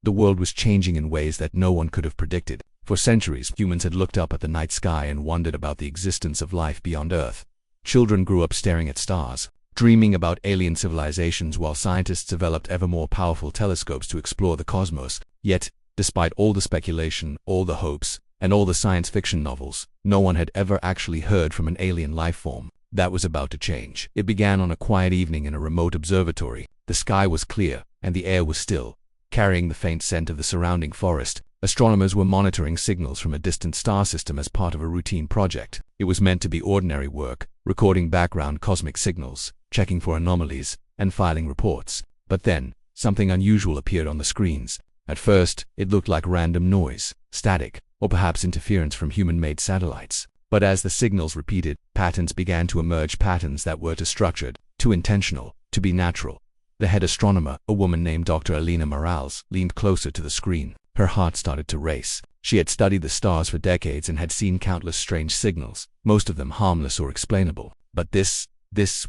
The world was changing in ways that no one could have predicted. For centuries, humans had looked up at the night sky and wondered about the existence of life beyond Earth. Children grew up staring at stars, dreaming about alien civilizations, while scientists developed ever more powerful telescopes to explore the cosmos. Yet, despite all the speculation, all the hopes, and all the science fiction novels, no one had ever actually heard from an alien life form. That was about to change. It began on a quiet evening in a remote observatory. The sky was clear, and the air was still, carrying the faint scent of the surrounding forest. Astronomers were monitoring signals from a distant star system as part of a routine project. It was meant to be ordinary work, recording background cosmic signals, checking for anomalies, and filing reports. But then, something unusual appeared on the screens. At first, it looked like random noise, static, or perhaps interference from human-made satellites. But as the signals repeated, patterns began to emerge, patterns that were too structured, too intentional, to be natural. The head astronomer, a woman named Dr. Alina Morales, leaned closer to the screen. Her heart started to race. She had studied the stars for decades and had seen countless strange signals, most of them harmless or explainable. But this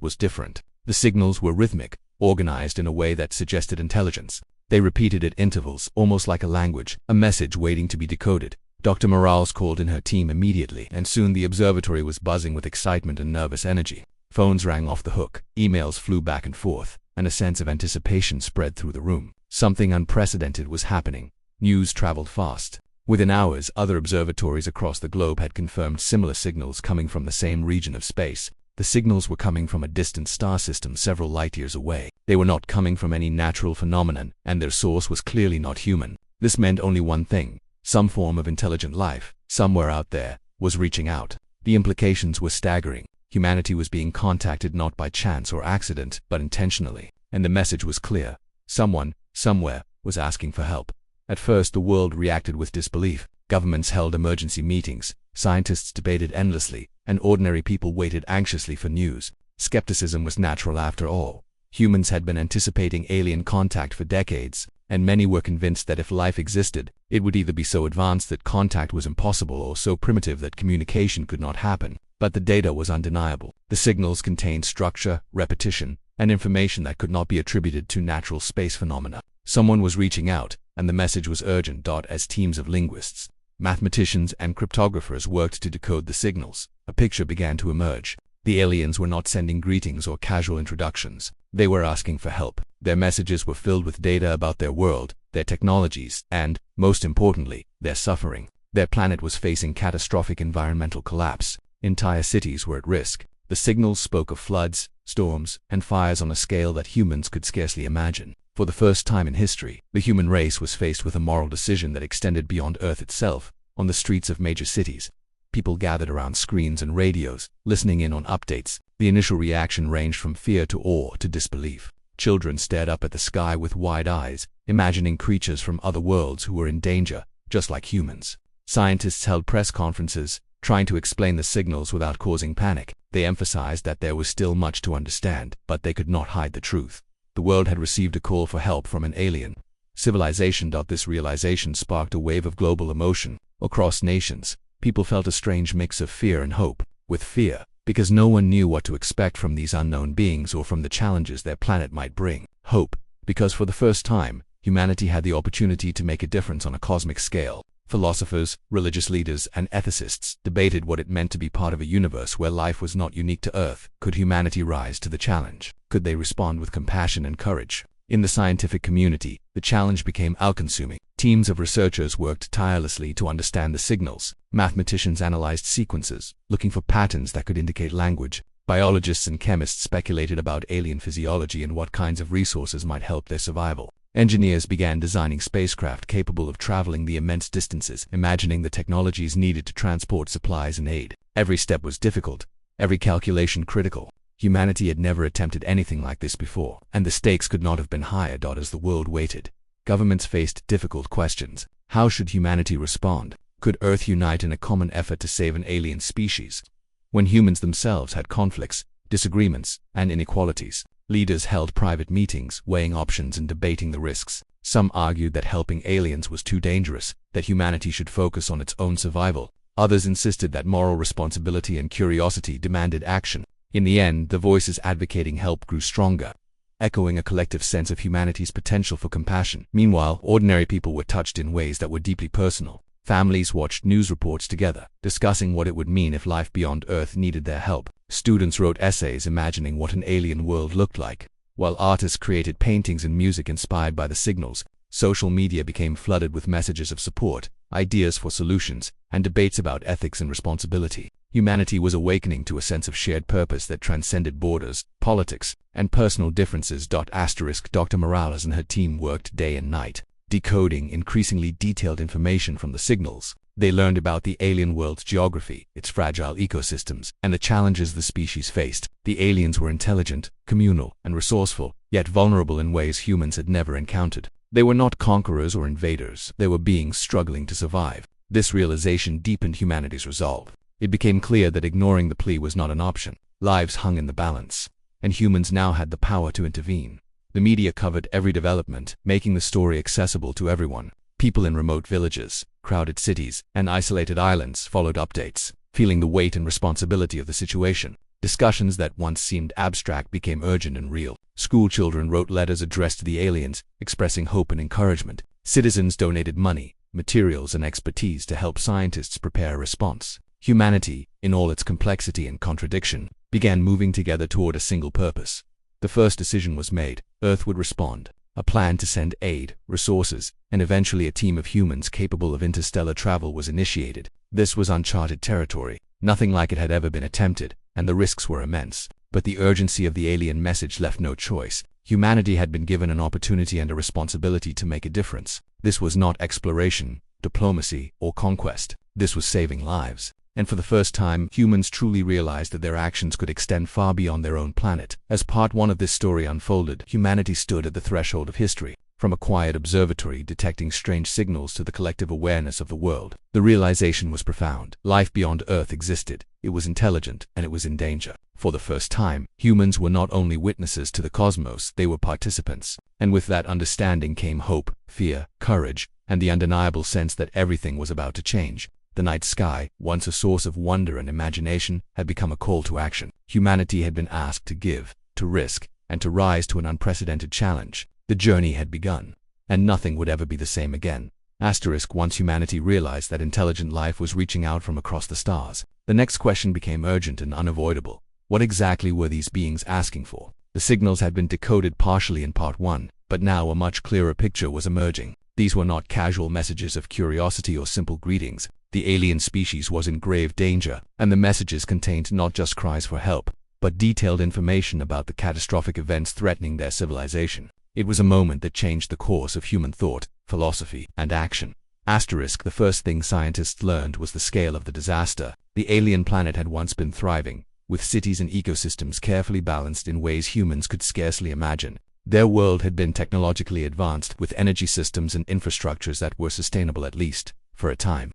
was different. The signals were rhythmic, organized in a way that suggested intelligence. They repeated at intervals, almost like a language, a message waiting to be decoded. Dr. Morales called in her team immediately, and soon the observatory was buzzing with excitement and nervous energy. Phones rang off the hook, emails flew back and forth, and a sense of anticipation spread through the room. Something unprecedented was happening. News traveled fast. Within hours, other observatories across the globe had confirmed similar signals coming from the same region of space. The signals were coming from a distant star system several light-years away. They were not coming from any natural phenomenon, and their source was clearly not human. This meant only one thing. Some form of intelligent life, somewhere out there, was reaching out. The implications were staggering. Humanity was being contacted not by chance or accident, but intentionally. And the message was clear. Someone, somewhere, was asking for help. At first, the world reacted with disbelief. Governments held emergency meetings, scientists debated endlessly, and ordinary people waited anxiously for news. Skepticism was natural after all. Humans had been anticipating alien contact for decades, and many were convinced that if life existed, it would either be so advanced that contact was impossible or so primitive that communication could not happen. But the data was undeniable. The signals contained structure, repetition, and information that could not be attributed to natural space phenomena. Someone was reaching out, and the message was urgent. As teams of linguists, mathematicians, and cryptographers worked to decode the signals, a picture began to emerge. The aliens were not sending greetings or casual introductions. They were asking for help. Their messages were filled with data about their world, their technologies, and, most importantly, their suffering. Their planet was facing catastrophic environmental collapse. Entire cities were at risk. The signals spoke of floods, storms, and fires on a scale that humans could scarcely imagine. For the first time in history, the human race was faced with a moral decision that extended beyond Earth itself. On the streets of major cities, people gathered around screens and radios, listening in on updates. The initial reaction ranged from fear to awe to disbelief. Children stared up at the sky with wide eyes, imagining creatures from other worlds who were in danger, just like humans. Scientists held press conferences, trying to explain the signals without causing panic. They emphasized that there was still much to understand, but they could not hide the truth. The world had received a call for help from an alien civilization. This realization sparked a wave of global emotion. Across nations, people felt a strange mix of fear and hope. With fear, because no one knew what to expect from these unknown beings or from the challenges their planet might bring. Hope, because for the first time, humanity had the opportunity to make a difference on a cosmic scale. Philosophers, religious leaders, and ethicists debated what it meant to be part of a universe where life was not unique to Earth. Could humanity rise to the challenge? Could they respond with compassion and courage? In the scientific community, the challenge became all-consuming. Teams of researchers worked tirelessly to understand the signals. Mathematicians analyzed sequences, looking for patterns that could indicate language. Biologists and chemists speculated about alien physiology and what kinds of resources might help their survival. Engineers began designing spacecraft capable of traveling the immense distances, imagining the technologies needed to transport supplies and aid. Every step was difficult, every calculation critical. Humanity had never attempted anything like this before, and the stakes could not have been higher. As the world waited, governments faced difficult questions. How should humanity respond? Could Earth unite in a common effort to save an alien species? When humans themselves had conflicts, disagreements, and inequalities, leaders held private meetings, weighing options and debating the risks. Some argued that helping aliens was too dangerous, that humanity should focus on its own survival. Others insisted that moral responsibility and curiosity demanded action. In the end, the voices advocating help grew stronger. echoing a collective sense of humanity's potential for compassion. Meanwhile, ordinary people were touched in ways that were deeply personal. Families watched news reports together, discussing what it would mean if life beyond Earth needed their help. Students wrote essays imagining what an alien world looked like, while artists created paintings and music inspired by the signals. Social media became flooded with messages of support, ideas for solutions, and debates about ethics and responsibility. Humanity was awakening to a sense of shared purpose that transcended borders, politics, and personal differences. Dr. Morales and her team worked day and night, decoding increasingly detailed information from the signals. They learned about the alien world's geography, its fragile ecosystems, and the challenges the species faced. The aliens were intelligent, communal, and resourceful, yet vulnerable in ways humans had never encountered. They were not conquerors or invaders. They were beings struggling to survive. This realization deepened humanity's resolve. It became clear that ignoring the plea was not an option. Lives hung in the balance, and humans now had the power to intervene. The media covered every development, making the story accessible to everyone. People in remote villages, crowded cities, and isolated islands followed updates, feeling the weight and responsibility of the situation. Discussions that once seemed abstract became urgent and real. School children wrote letters addressed to the aliens, expressing hope and encouragement. Citizens donated money, materials, and expertise to help scientists prepare a response. Humanity, in all its complexity and contradiction, began moving together toward a single purpose. The first decision was made. Earth would respond. A plan to send aid, resources, and eventually a team of humans capable of interstellar travel was initiated. This was uncharted territory. Nothing like it had ever been attempted, and the risks were immense. But the urgency of the alien message left no choice. Humanity had been given an opportunity and a responsibility to make a difference. This was not exploration, diplomacy, or conquest. This was saving lives. And for the first time, humans truly realized that their actions could extend far beyond their own planet. As part one of this story unfolded, humanity stood at the threshold of history. From a quiet observatory detecting strange signals to the collective awareness of the world, the realization was profound. Life beyond Earth existed. It was intelligent, and it was in danger. For the first time, humans were not only witnesses to the cosmos, they were participants. And with that understanding came hope, fear, courage, and the undeniable sense that everything was about to change. The night sky, once a source of wonder and imagination, had become a call to action. Humanity had been asked to give, to risk, and to rise to an unprecedented challenge. The journey had begun, and nothing would ever be the same again. Once humanity realized that intelligent life was reaching out from across the stars, the next question became urgent and unavoidable. What exactly were these beings asking for? The signals had been decoded partially in part one, but now a much clearer picture was emerging. These were not casual messages of curiosity or simple greetings. The alien species was in grave danger, and the messages contained not just cries for help, but detailed information about the catastrophic events threatening their civilization. It was a moment that changed the course of human thought, philosophy, and action. The first thing scientists learned was the scale of the disaster. The alien planet had once been thriving, with cities and ecosystems carefully balanced in ways humans could scarcely imagine. Their world had been technologically advanced, with energy systems and infrastructures that were sustainable at least for a time.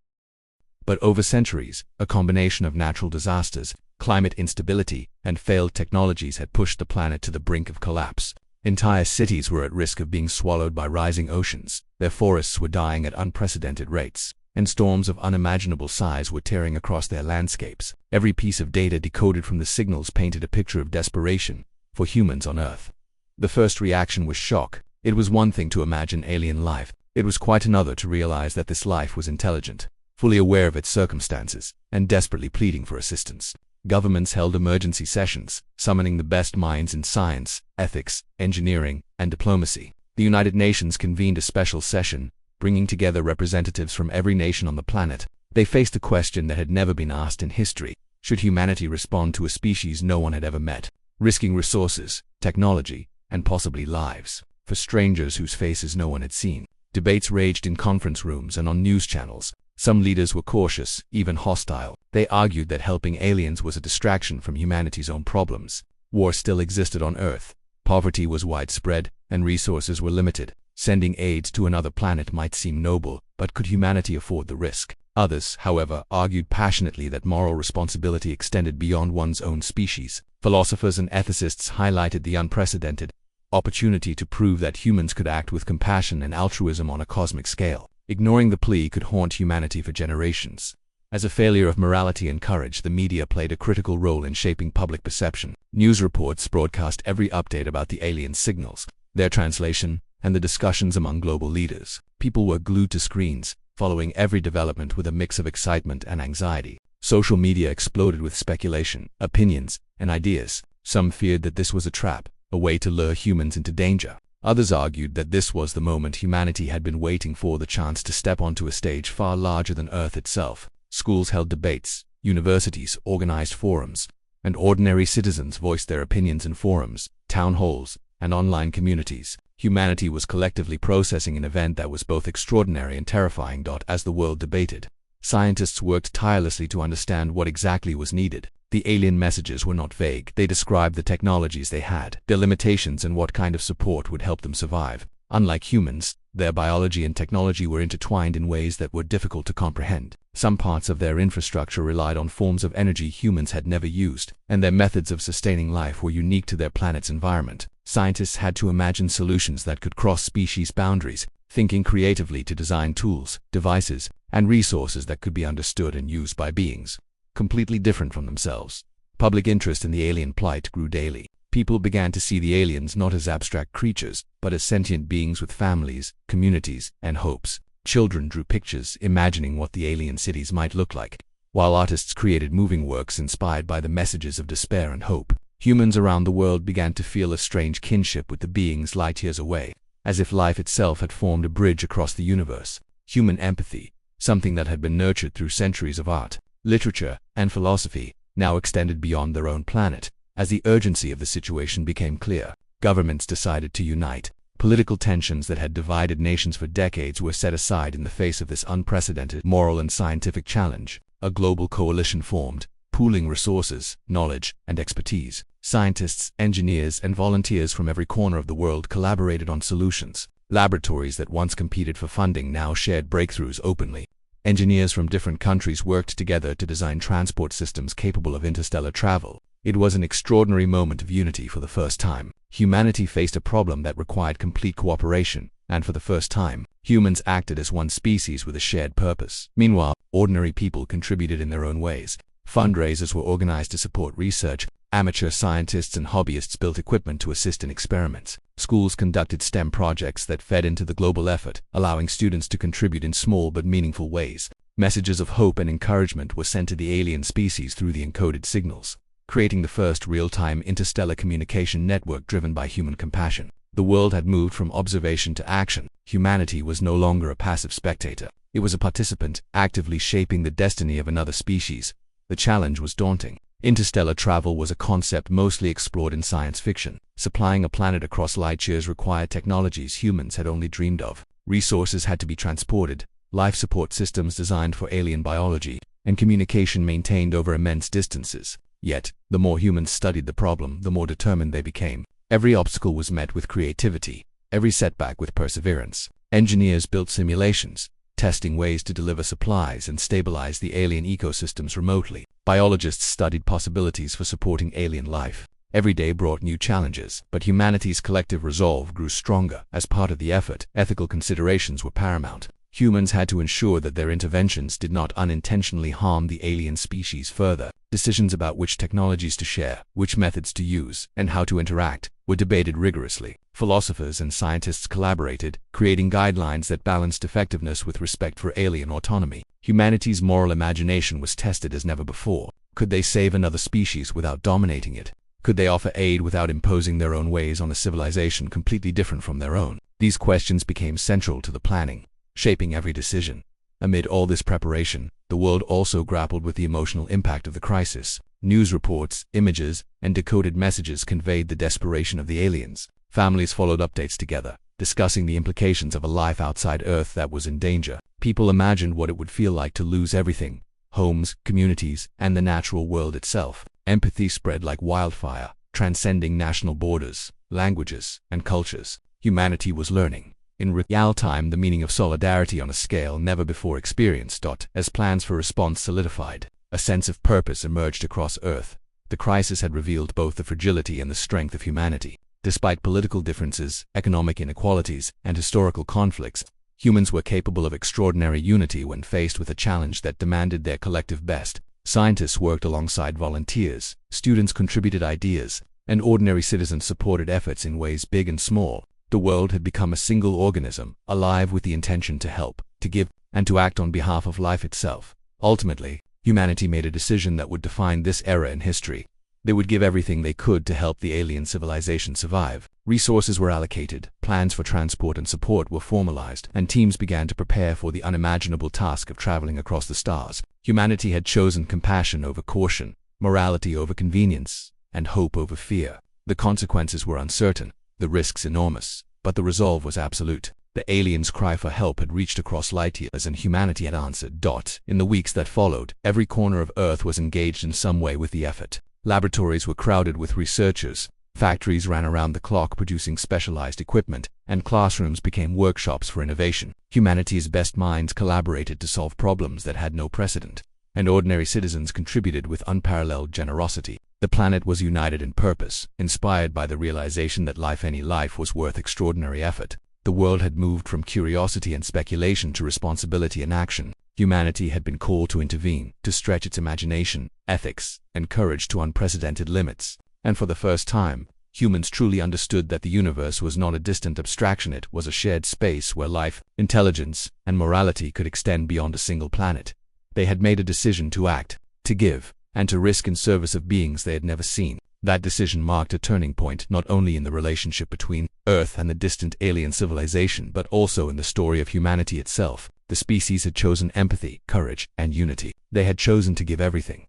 But over centuries, a combination of natural disasters, climate instability, and failed technologies had pushed the planet to the brink of collapse. Entire cities were at risk of being swallowed by rising oceans. Their forests were dying at unprecedented rates, and storms of unimaginable size were tearing across their landscapes. Every piece of data decoded from the signals painted a picture of desperation for humans on Earth. The first reaction was shock. It was one thing to imagine alien life. It was quite another to realize that this life was intelligent, fully aware of its circumstances, and desperately pleading for assistance. Governments held emergency sessions, summoning the best minds in science, ethics, engineering, and diplomacy. The United Nations convened a special session, bringing together representatives from every nation on the planet. They faced a question that had never been asked in history. Should humanity respond to a species no one had ever met, risking resources, technology, and possibly lives, for strangers whose faces no one had seen? Debates raged in conference rooms and on news channels. Some leaders were cautious, even hostile. They argued that helping aliens was a distraction from humanity's own problems. War still existed on Earth. Poverty was widespread, and resources were limited. Sending aid to another planet might seem noble, but could humanity afford the risk? Others, however, argued passionately that moral responsibility extended beyond one's own species. Philosophers and ethicists highlighted the unprecedented opportunity to prove that humans could act with compassion and altruism on a cosmic scale. Ignoring the plea could haunt humanity for generations. As a failure of morality and courage, the media played a critical role in shaping public perception. News reports broadcast every update about the alien signals, their translation, and the discussions among global leaders. People were glued to screens, following every development with a mix of excitement and anxiety. Social media exploded with speculation, opinions, and ideas. Some feared that this was a trap, a way to lure humans into danger. Others argued that this was the moment humanity had been waiting for, the chance to step onto a stage far larger than Earth itself. Schools held debates, universities organized forums, and ordinary citizens voiced their opinions in forums, town halls, and online communities. Humanity was collectively processing an event that was both extraordinary and terrifying. As the world debated, scientists worked tirelessly to understand what exactly was needed. The alien messages were not vague. They described the technologies they had, their limitations, and what kind of support would help them survive. Unlike humans, their biology and technology were intertwined in ways that were difficult to comprehend. Some parts of their infrastructure relied on forms of energy humans had never used, and their methods of sustaining life were unique to their planet's environment. Scientists had to imagine solutions that could cross species boundaries, thinking creatively to design tools, devices, and resources that could be understood and used by beings completely different from themselves. Public interest in the alien plight grew daily. People began to see the aliens not as abstract creatures, but as sentient beings with families, communities, and hopes. Children drew pictures, imagining what the alien cities might look like, while artists created moving works inspired by the messages of despair and hope. Humans around the world began to feel a strange kinship with the beings light years away, as if life itself had formed a bridge across the universe. Human empathy, something that had been nurtured through centuries of art, literature, and philosophy, now extended beyond their own planet. As the urgency of the situation became clear, governments decided to unite. Political tensions that had divided nations for decades were set aside in the face of this unprecedented moral and scientific challenge. A global coalition formed, pooling resources, knowledge, and expertise. Scientists, engineers, and volunteers from every corner of the world collaborated on solutions. Laboratories that once competed for funding now shared breakthroughs openly. Engineers from different countries worked together to design transport systems capable of interstellar travel. It was an extraordinary moment of unity. For the first time, humanity faced a problem that required complete cooperation, and for the first time, humans acted as one species with a shared purpose. Meanwhile, ordinary people contributed in their own ways. Fundraisers were organized to support research. Amateur scientists and hobbyists built equipment to assist in experiments. Schools conducted STEM projects that fed into the global effort, allowing students to contribute in small but meaningful ways. Messages of hope and encouragement were sent to the alien species through the encoded signals, creating the first real-time interstellar communication network driven by human compassion. The world had moved from observation to action. Humanity was no longer a passive spectator. It was a participant, actively shaping the destiny of another species. The challenge was daunting. Interstellar travel was a concept mostly explored in science fiction. Supplying a planet across light years required technologies humans had only dreamed of. Resources had to be transported, life support systems designed for alien biology, and communication maintained over immense distances. Yet, the more humans studied the problem, the more determined they became. Every obstacle was met with creativity, every setback with perseverance. Engineers built simulations, testing ways to deliver supplies and stabilize the alien ecosystems remotely. Biologists studied possibilities for supporting alien life. Every day brought new challenges, but humanity's collective resolve grew stronger. As part of the effort, ethical considerations were paramount. Humans had to ensure that their interventions did not unintentionally harm the alien species further. Decisions about which technologies to share, which methods to use, and how to interact were debated rigorously. Philosophers and scientists collaborated, creating guidelines that balanced effectiveness with respect for alien autonomy. Humanity's moral imagination was tested as never before. Could they save another species without dominating it? Could they offer aid without imposing their own ways on a civilization completely different from their own? These questions became central to the planning, shaping every decision. Amid all this preparation, the world also grappled with the emotional impact of the crisis. News reports, images, and decoded messages conveyed the desperation of the aliens. Families followed updates together, discussing the implications of a life outside Earth that was in danger. People imagined what it would feel like to lose everything: homes, communities, and the natural world itself. Empathy spread like wildfire, transcending national borders, languages, and cultures. Humanity was learning, in real time, the meaning of solidarity on a scale never before experienced. As plans for response solidified, a sense of purpose emerged across Earth. The crisis had revealed both the fragility and the strength of humanity. Despite political differences, economic inequalities, and historical conflicts, Humans were capable of extraordinary unity when faced with a challenge that demanded their collective best. Scientists worked alongside volunteers, students contributed ideas, and ordinary citizens supported efforts in ways big and small. The world had become a single organism, alive with the intention to help, to give, and to act on behalf of life itself. Ultimately, humanity made a decision that would define this era in history. They would give everything they could to help the alien civilization survive. Resources were allocated, plans for transport and support were formalized, and teams began to prepare for the unimaginable task of traveling across the stars. Humanity had chosen compassion over caution, morality over convenience, and hope over fear. The consequences were uncertain, the risks enormous, but the resolve was absolute. The aliens' cry for help had reached across light years and humanity had answered. In the weeks that followed, every corner of Earth was engaged in some way with the effort. Laboratories were crowded with researchers, factories ran around the clock producing specialized equipment, and classrooms became workshops for innovation. Humanity's best minds collaborated to solve problems that had no precedent, and ordinary citizens contributed with unparalleled generosity. The planet was united in purpose, inspired by the realization that any life was worth extraordinary effort. The world had moved from curiosity and speculation to responsibility and action. Humanity had been called to intervene, to stretch its imagination, ethics, and courage to unprecedented limits. And for the first time, humans truly understood that the universe was not a distant abstraction, it was a shared space where life, intelligence, and morality could extend beyond a single planet. They had made a decision to act, to give, and to risk in service of beings they had never seen. That decision marked a turning point not only in the relationship between Earth and the distant alien civilization, but also in the story of humanity itself. The species had chosen empathy, courage, and unity. They had chosen to give everything.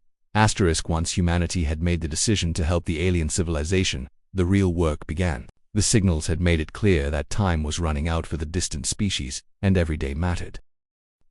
Once humanity had made the decision to help the alien civilization, the real work began. The signals had made it clear that time was running out for the distant species, and every day mattered.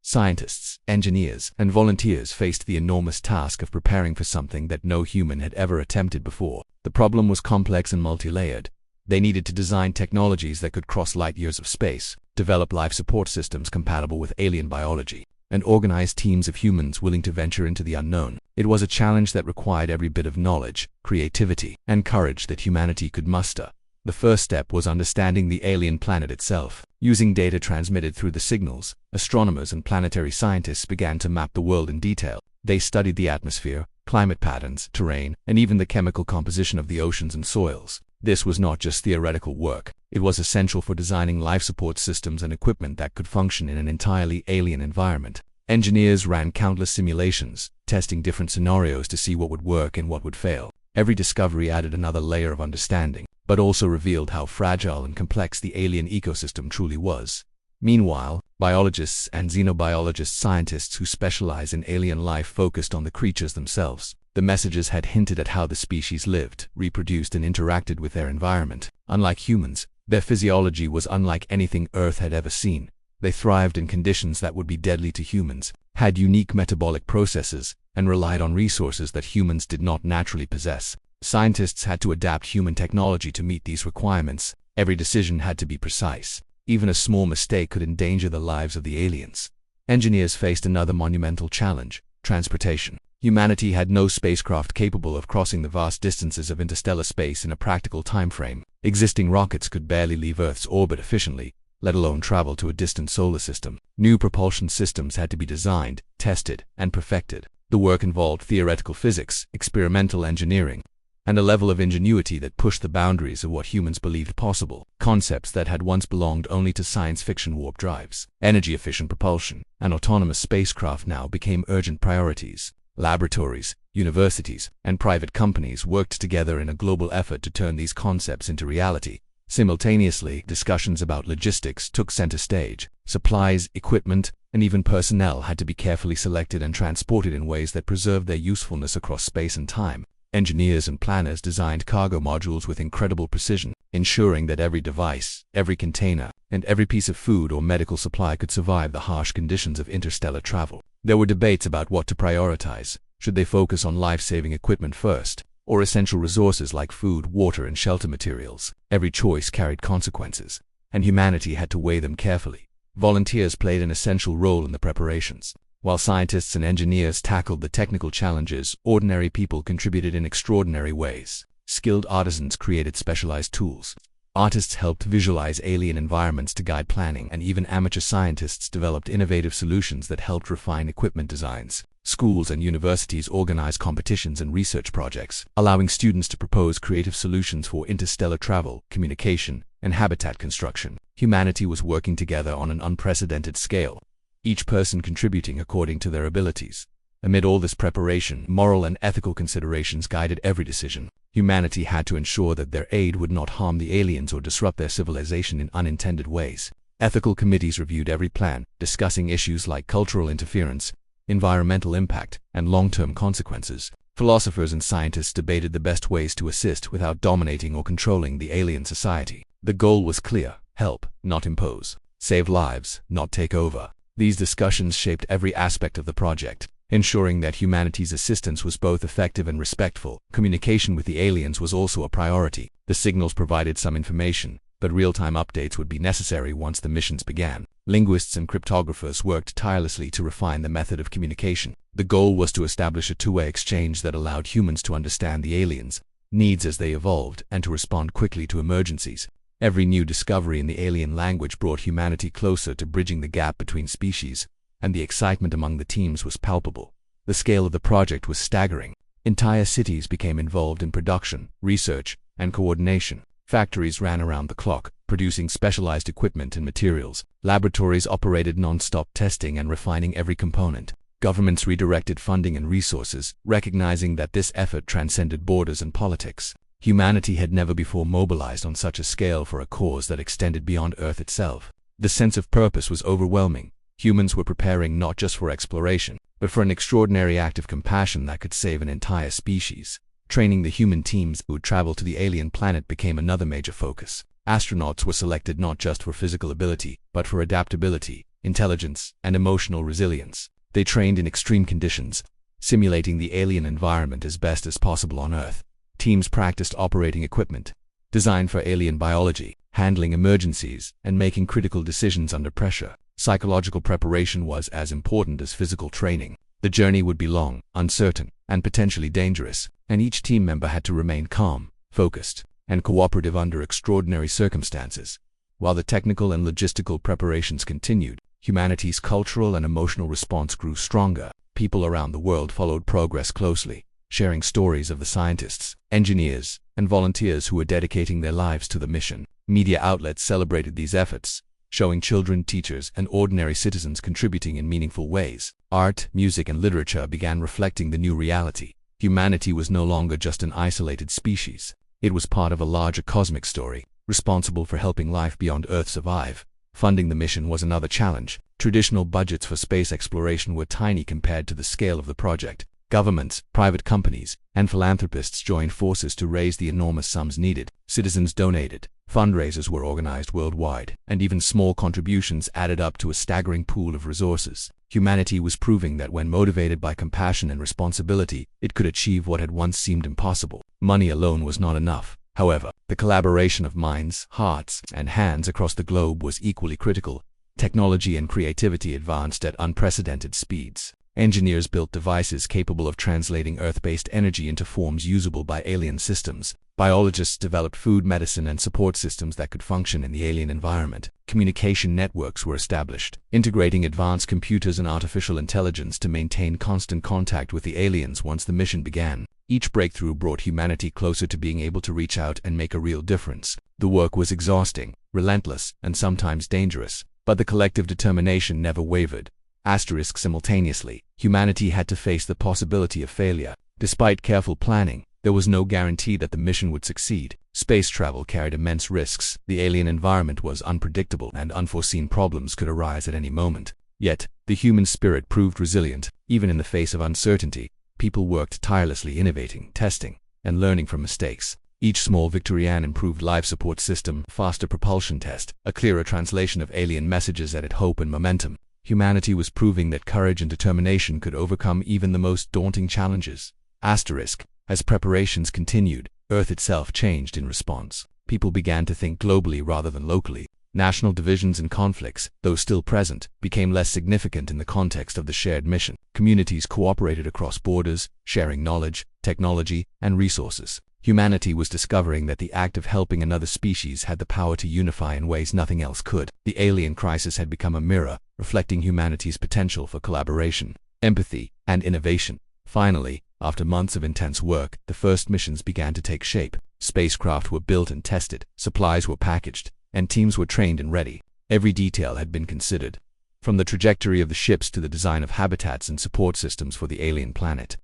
Scientists, engineers, and volunteers faced the enormous task of preparing for something that no human had ever attempted before. The problem was complex and multi-layered. They needed to design technologies that could cross light years of space, develop life support systems compatible with alien biology, and organize teams of humans willing to venture into the unknown. It was a challenge that required every bit of knowledge, creativity, and courage that humanity could muster. The first step was understanding the alien planet itself. Using data transmitted through the signals, astronomers and planetary scientists began to map the world in detail. They studied the atmosphere, climate patterns, terrain, and even the chemical composition of the oceans and soils. This was not just theoretical work. It was essential for designing life support systems and equipment that could function in an entirely alien environment. Engineers ran countless simulations, testing different scenarios to see what would work and what would fail. Every discovery added another layer of understanding, but also revealed how fragile and complex the alien ecosystem truly was. Meanwhile, biologists and xenobiologist scientists who specialize in alien life focused on the creatures themselves. The messages had hinted at how the species lived, reproduced, and interacted with their environment. Unlike humans, their physiology was unlike anything Earth had ever seen. They thrived in conditions that would be deadly to humans, had unique metabolic processes, and relied on resources that humans did not naturally possess. Scientists had to adapt human technology to meet these requirements. Every decision had to be precise. Even a small mistake could endanger the lives of the aliens. Engineers faced another monumental challenge: transportation. Humanity had no spacecraft capable of crossing the vast distances of interstellar space in a practical time frame. Existing rockets could barely leave Earth's orbit efficiently, let alone travel to a distant solar system. New propulsion systems had to be designed, tested, and perfected. The work involved theoretical physics, experimental engineering, and a level of ingenuity that pushed the boundaries of what humans believed possible. Concepts that had once belonged only to science fiction warp drives, energy-efficient propulsion, and autonomous spacecraft now became urgent priorities. Laboratories, universities, and private companies worked together in a global effort to turn these concepts into reality. Simultaneously, discussions about logistics took center stage. Supplies, equipment, and even personnel had to be carefully selected and transported in ways that preserved their usefulness across space and time. Engineers and planners designed cargo modules with incredible precision, ensuring that every device, every container, and every piece of food or medical supply could survive the harsh conditions of interstellar travel. There were debates about what to prioritize. Should they focus on life-saving equipment first, or essential resources like food, water, and shelter materials? Every choice carried consequences, and humanity had to weigh them carefully. Volunteers played an essential role in the preparations. While scientists and engineers tackled the technical challenges, ordinary people contributed in extraordinary ways. Skilled artisans created specialized tools. Artists helped visualize alien environments to guide planning, and even amateur scientists developed innovative solutions that helped refine equipment designs. Schools and universities organized competitions and research projects, allowing students to propose creative solutions for interstellar travel, communication, and habitat construction. Humanity was working together on an unprecedented scale, each person contributing according to their abilities. Amid all this preparation, moral and ethical considerations guided every decision. Humanity had to ensure that their aid would not harm the aliens or disrupt their civilization in unintended ways. Ethical committees reviewed every plan, discussing issues like cultural interference, environmental impact, and long-term consequences. Philosophers and scientists debated the best ways to assist without dominating or controlling the alien society. The goal was clear: help, not impose; save lives, not take over. These discussions shaped every aspect of the project, ensuring that humanity's assistance was both effective and respectful. Communication with the aliens was also a priority. The signals provided some information, but real-time updates would be necessary once the missions began. Linguists and cryptographers worked tirelessly to refine the method of communication. The goal was to establish a two-way exchange that allowed humans to understand the aliens' needs as they evolved and to respond quickly to emergencies. Every new discovery in the alien language brought humanity closer to bridging the gap between species, and the excitement among the teams was palpable. The scale of the project was staggering. Entire cities became involved in production, research, and coordination. Factories ran around the clock, producing specialized equipment and materials. Laboratories operated non-stop, testing and refining every component. Governments redirected funding and resources, recognizing that this effort transcended borders and politics. Humanity had never before mobilized on such a scale for a cause that extended beyond Earth itself. The sense of purpose was overwhelming. Humans were preparing not just for exploration, but for an extraordinary act of compassion that could save an entire species. Training the human teams who would travel to the alien planet became another major focus. Astronauts were selected not just for physical ability, but for adaptability, intelligence, and emotional resilience. They trained in extreme conditions, simulating the alien environment as best as possible on Earth. Teams practiced operating equipment designed for alien biology, handling emergencies, and making critical decisions under pressure. Psychological preparation was as important as physical training. The journey would be long, uncertain, and potentially dangerous, and each team member had to remain calm, focused, and cooperative under extraordinary circumstances. While the technical and logistical preparations continued, humanity's cultural and emotional response grew stronger. People around the world followed progress closely, sharing stories of the scientists, engineers, and volunteers who were dedicating their lives to the mission. Media outlets celebrated these efforts, showing children, teachers, and ordinary citizens contributing in meaningful ways. Art, music, and literature began reflecting the new reality. Humanity was no longer just an isolated species. It was part of a larger cosmic story, responsible for helping life beyond Earth survive. Funding the mission was another challenge. Traditional budgets for space exploration were tiny compared to the scale of the project. Governments, private companies, and philanthropists joined forces to raise the enormous sums needed. Citizens donated, fundraisers were organized worldwide, and even small contributions added up to a staggering pool of resources. Humanity was proving that when motivated by compassion and responsibility, it could achieve what had once seemed impossible. Money alone was not enough. However, the collaboration of minds, hearts, and hands across the globe was equally critical. Technology and creativity advanced at unprecedented speeds. Engineers built devices capable of translating Earth-based energy into forms usable by alien systems. Biologists developed food, medicine, and support systems that could function in the alien environment. Communication networks were established, integrating advanced computers and artificial intelligence to maintain constant contact with the aliens once the mission began. Each breakthrough brought humanity closer to being able to reach out and make a real difference. The work was exhausting, relentless, and sometimes dangerous, but the collective determination never wavered. Simultaneously, humanity had to face the possibility of failure. Despite careful planning, there was no guarantee that the mission would succeed. Space travel carried immense risks, the alien environment was unpredictable, and unforeseen problems could arise at any moment. Yet, the human spirit proved resilient. Even in the face of uncertainty, people worked tirelessly, innovating, testing, and learning from mistakes. Each small victory, an improved life support system, faster propulsion test, a clearer translation of alien messages added hope and momentum. Humanity was proving that courage and determination could overcome even the most daunting challenges. As preparations continued, Earth itself changed in response. People began to think globally rather than locally. National divisions and conflicts, though still present, became less significant in the context of the shared mission. Communities cooperated across borders, sharing knowledge, technology, and resources. Humanity was discovering that the act of helping another species had the power to unify in ways nothing else could. The alien crisis had become a mirror, reflecting humanity's potential for collaboration, empathy, and innovation. Finally, after months of intense work, the first missions began to take shape. Spacecraft were built and tested, supplies were packaged, and teams were trained and ready. Every detail had been considered, from the trajectory of the ships to the design of habitats and support systems for the alien planet.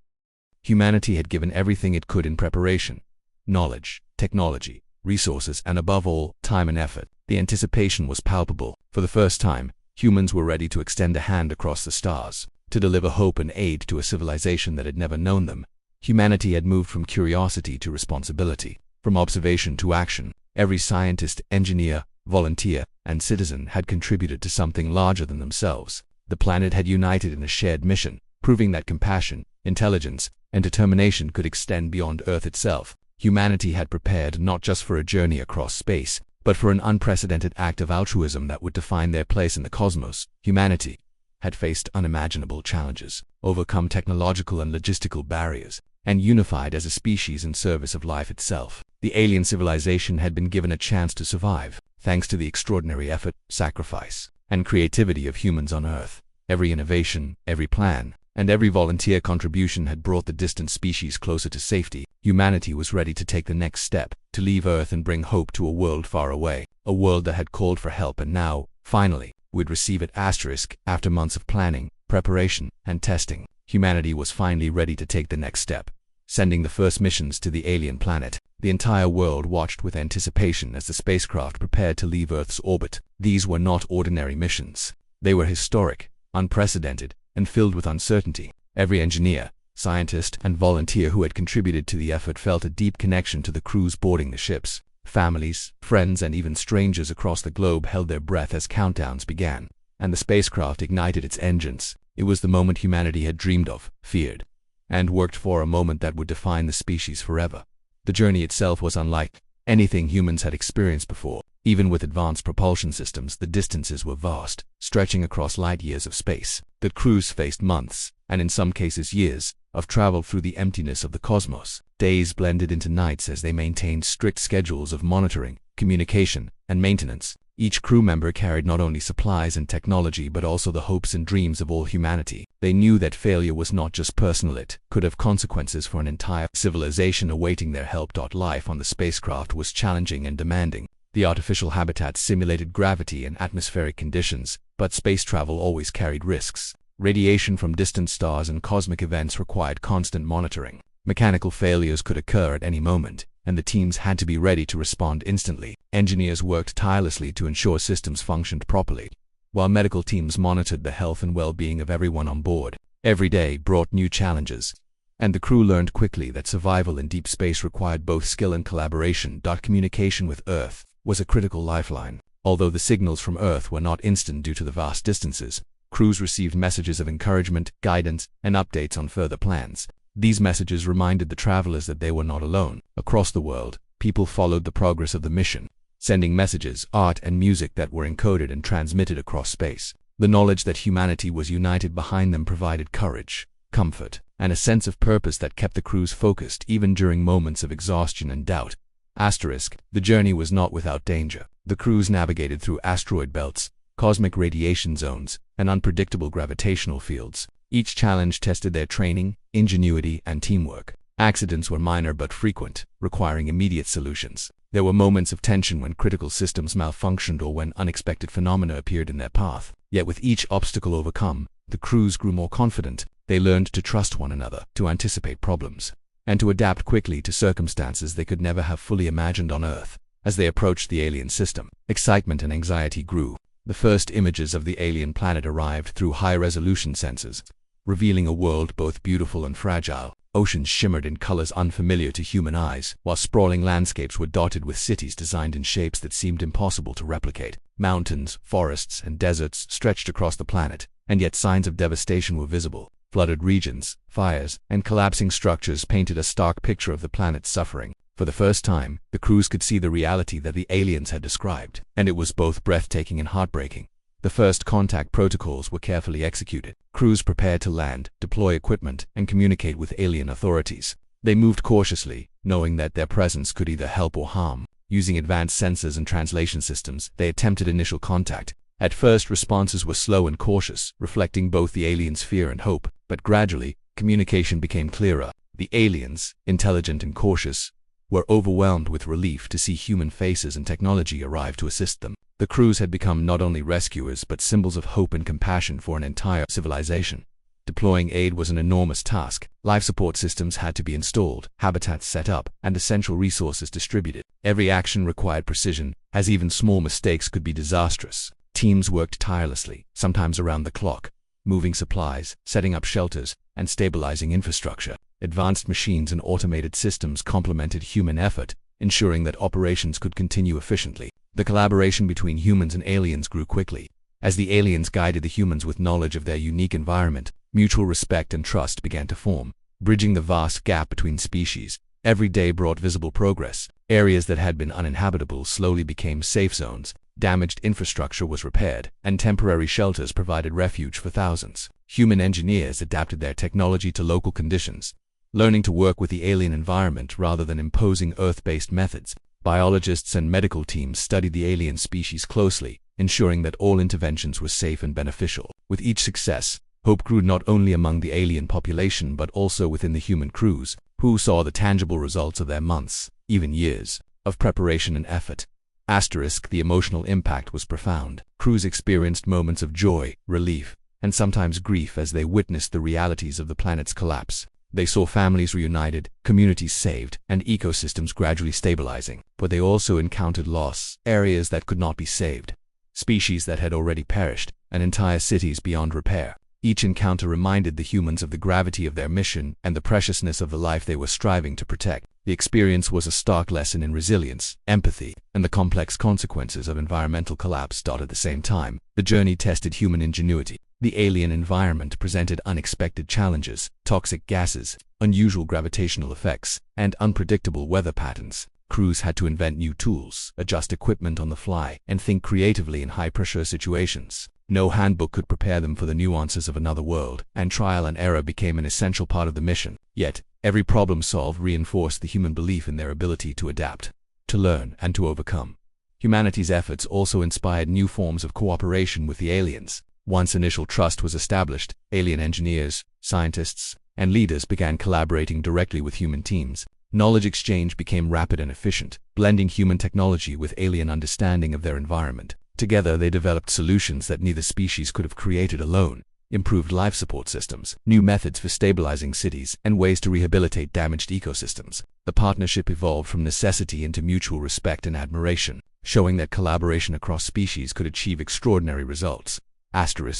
Humanity had given everything it could in preparation: knowledge, technology, resources, and above all, time and effort. The anticipation was palpable. For the first time, humans were ready to extend a hand across the stars, to deliver hope and aid to a civilization that had never known them. Humanity had moved from curiosity to responsibility, from observation to action. Every scientist, engineer, volunteer, and citizen had contributed to something larger than themselves. The planet had united in a shared mission, proving that compassion, intelligence, and determination could extend beyond Earth itself. Humanity had prepared not just for a journey across space, but for an unprecedented act of altruism that would define their place in the cosmos. Humanity had faced unimaginable challenges, overcome technological and logistical barriers, and unified as a species in service of life itself. The alien civilization had been given a chance to survive, thanks to the extraordinary effort, sacrifice, and creativity of humans on Earth. Every innovation, every plan, and every volunteer contribution had brought the distant species closer to safety. Humanity was ready to take the next step, to leave Earth and bring hope to a world far away, a world that had called for help, and now, finally, would receive it. After months of planning, preparation, and testing, humanity was finally ready to take the next step, sending the first missions to the alien planet. The entire world watched with anticipation as the spacecraft prepared to leave Earth's orbit. These were not ordinary missions. They were historic, unprecedented, and filled with uncertainty. Every engineer, scientist, and volunteer who had contributed to the effort felt a deep connection to the crews boarding the ships. Families, friends, and even strangers across the globe held their breath as countdowns began, and the spacecraft ignited its engines. It was the moment humanity had dreamed of, feared, and worked for, a moment that would define the species forever. The journey itself was unlike anything humans had experienced before. Even with advanced propulsion systems, the distances were vast, stretching across light years of space. The crews faced months, and in some cases years, of travel through the emptiness of the cosmos. Days blended into nights as they maintained strict schedules of monitoring, communication, and maintenance. Each crew member carried not only supplies and technology but also the hopes and dreams of all humanity. They knew that failure was not just personal, it could have consequences for an entire civilization awaiting their help. Life on the spacecraft was challenging and demanding. The artificial habitats simulated gravity and atmospheric conditions, but space travel always carried risks. Radiation from distant stars and cosmic events required constant monitoring. Mechanical failures could occur at any moment, and the teams had to be ready to respond instantly. Engineers worked tirelessly to ensure systems functioned properly, while medical teams monitored the health and well-being of everyone on board. Every day brought new challenges, and the crew learned quickly that survival in deep space required both skill and collaboration. Communication with Earth was a critical lifeline. Although the signals from Earth were not instant due to the vast distances, crews received messages of encouragement, guidance, and updates on further plans. These messages reminded the travelers that they were not alone. Across the world, people followed the progress of the mission, sending messages, art, and music that were encoded and transmitted across space. The knowledge that humanity was united behind them provided courage, comfort, and a sense of purpose that kept the crews focused even during moments of exhaustion and doubt. The journey was not without danger. The crews navigated through asteroid belts, cosmic radiation zones, and unpredictable gravitational fields. Each challenge tested their training, ingenuity, and teamwork. Accidents were minor but frequent, requiring immediate solutions. There were moments of tension when critical systems malfunctioned or when unexpected phenomena appeared in their path. Yet with each obstacle overcome, the crews grew more confident. They learned to trust one another, to anticipate problems, and to adapt quickly to circumstances they could never have fully imagined on Earth. As they approached the alien system, excitement and anxiety grew. The first images of the alien planet arrived through high-resolution sensors, revealing a world both beautiful and fragile. Oceans shimmered in colors unfamiliar to human eyes, while sprawling landscapes were dotted with cities designed in shapes that seemed impossible to replicate. Mountains, forests, and deserts stretched across the planet, and yet signs of devastation were visible. Flooded regions, fires, and collapsing structures painted a stark picture of the planet's suffering. For the first time, the crews could see the reality that the aliens had described, and it was both breathtaking and heartbreaking. The first contact protocols were carefully executed. Crews prepared to land, deploy equipment, and communicate with alien authorities. They moved cautiously, knowing that their presence could either help or harm. Using advanced sensors and translation systems, they attempted initial contact. At first, responses were slow and cautious, reflecting both the aliens' fear and hope, but gradually, communication became clearer. The aliens, intelligent and cautious, were overwhelmed with relief to see human faces and technology arrive to assist them. The crews had become not only rescuers but symbols of hope and compassion for an entire civilization. Deploying aid was an enormous task. Life support systems had to be installed, habitats set up, and essential resources distributed. Every action required precision, as even small mistakes could be disastrous. Teams worked tirelessly, sometimes around the clock, moving supplies, setting up shelters, and stabilizing infrastructure. Advanced machines and automated systems complemented human effort, ensuring that operations could continue efficiently. The collaboration between humans and aliens grew quickly. As the aliens guided the humans with knowledge of their unique environment, mutual respect and trust began to form, bridging the vast gap between species. Every day brought visible progress. Areas that had been uninhabitable slowly became safe zones. Damaged infrastructure was repaired, and temporary shelters provided refuge for thousands. Human engineers adapted their technology to local conditions, learning to work with the alien environment rather than imposing Earth-based methods. Biologists and medical teams studied the alien species closely, ensuring that all interventions were safe and beneficial. With each success, hope grew not only among the alien population but also within the human crews, who saw the tangible results of their months, even years, of preparation and effort. The emotional impact was profound. Crews experienced moments of joy, relief, and sometimes grief as they witnessed the realities of the planet's collapse. They saw families reunited, communities saved, and ecosystems gradually stabilizing. But they also encountered loss, areas that could not be saved, species that had already perished, and entire cities beyond repair. Each encounter reminded the humans of the gravity of their mission and the preciousness of the life they were striving to protect. The experience was a stark lesson in resilience, empathy, and the complex consequences of environmental collapse. At the same time, the journey tested human ingenuity. The alien environment presented unexpected challenges: toxic gases, unusual gravitational effects, and unpredictable weather patterns. Crews had to invent new tools, adjust equipment on the fly, and think creatively in high-pressure situations. No handbook could prepare them for the nuances of another world, and trial and error became an essential part of the mission. Yet, every problem solved reinforced the human belief in their ability to adapt, to learn, and to overcome. Humanity's efforts also inspired new forms of cooperation with the aliens. Once initial trust was established, alien engineers, scientists, and leaders began collaborating directly with human teams. Knowledge exchange became rapid and efficient, blending human technology with alien understanding of their environment. Together, they developed solutions that neither species could have created alone: improved life support systems, new methods for stabilizing cities, and ways to rehabilitate damaged ecosystems. The partnership evolved from necessity into mutual respect and admiration, showing that collaboration across species could achieve extraordinary results.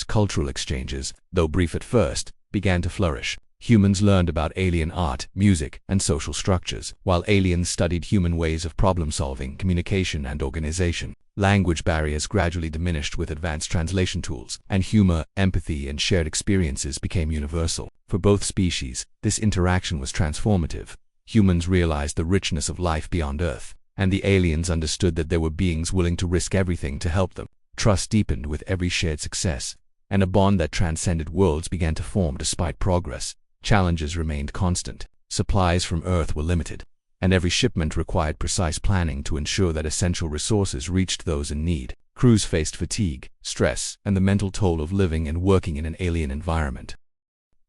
Cultural exchanges, though brief at first, began to flourish. Humans learned about alien art, music, and social structures, while aliens studied human ways of problem-solving, communication, and organization. Language barriers gradually diminished with advanced translation tools, and humor, empathy, and shared experiences became universal. For both species, this interaction was transformative. Humans realized the richness of life beyond Earth, and the aliens understood that there were beings willing to risk everything to help them. Trust deepened with every shared success, and a bond that transcended worlds began to form despite progress. Challenges remained constant. Supplies from Earth were limited, and every shipment required precise planning to ensure that essential resources reached those in need. Crews faced fatigue, stress, and the mental toll of living and working in an alien environment.